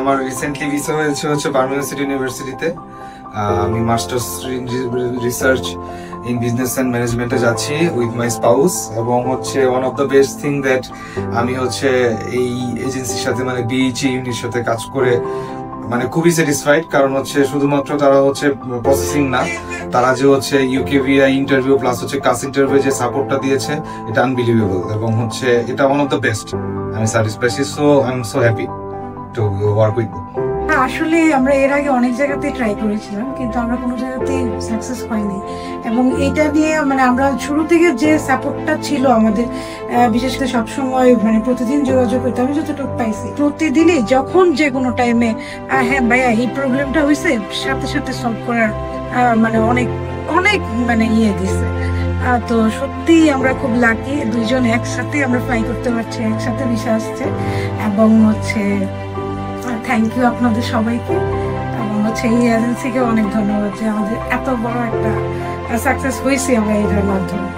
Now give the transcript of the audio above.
আমার recently visa হয়েছে Birmingham city ইউনিভার্সিটিতে। আমি masters research in business and ম্যানেজমেন্টে যাচ্ছি উইথ মাই স্পাউস, এবং one of the best thing that আমি এই এজেন্সির সাথে মানে বিএইচই ইউনিটের সাথে কাজ করে মানে খুবই স্যাটিসফাইড। কারণ শুধুমাত্র তারা প্রসেসিং না, তারা যে ইউকেভিআই ইন্টারভিউ প্লাস কাস ইন্টারভিউ যে সাপোর্টটা দিয়েছে এটা আনবিলিভেবল, এবং এটা ওয়ান অফ দ্য বেস্ট। আমি satisfied, so I am so happy to work with them. আসলে আমরা এর আগে অনেক জায়গাতে ট্রাই করেছিলাম, কিন্তু আমরা কোনো জায়গাতেই সাকসেস পাইনি। এবং এটা নিয়ে মানে আমরা শুরু থেকে যে সাপোর্টটা ছিল আমাদের, বিশেষ করে সবসময় মানে প্রতিদিন যোগাযোগ করতে আমি যতটুকু পাইছি, প্রতিদিনই যখন যে কোনো টাইমে হ্যাঁ ভাইয়া এই প্রবলেমটা হয়েছে, সাথে সাথে সলভ করার মানে অনেক অনেক মানে দিছে। তো সত্যি আমরা খুব লাকি, দুইজন একসাথে আমরা ফ্লাই করতে পারছি, একসাথে ভিসা আসছে। এবং থ্যাংক ইউ আপনাদের সবাইকে, এবং এই এজেন্সিকে অনেক ধন্যবাদ যে আমাদের এত বড় একটা সাকসেস হয়েছে আমরা এটার মাধ্যমে।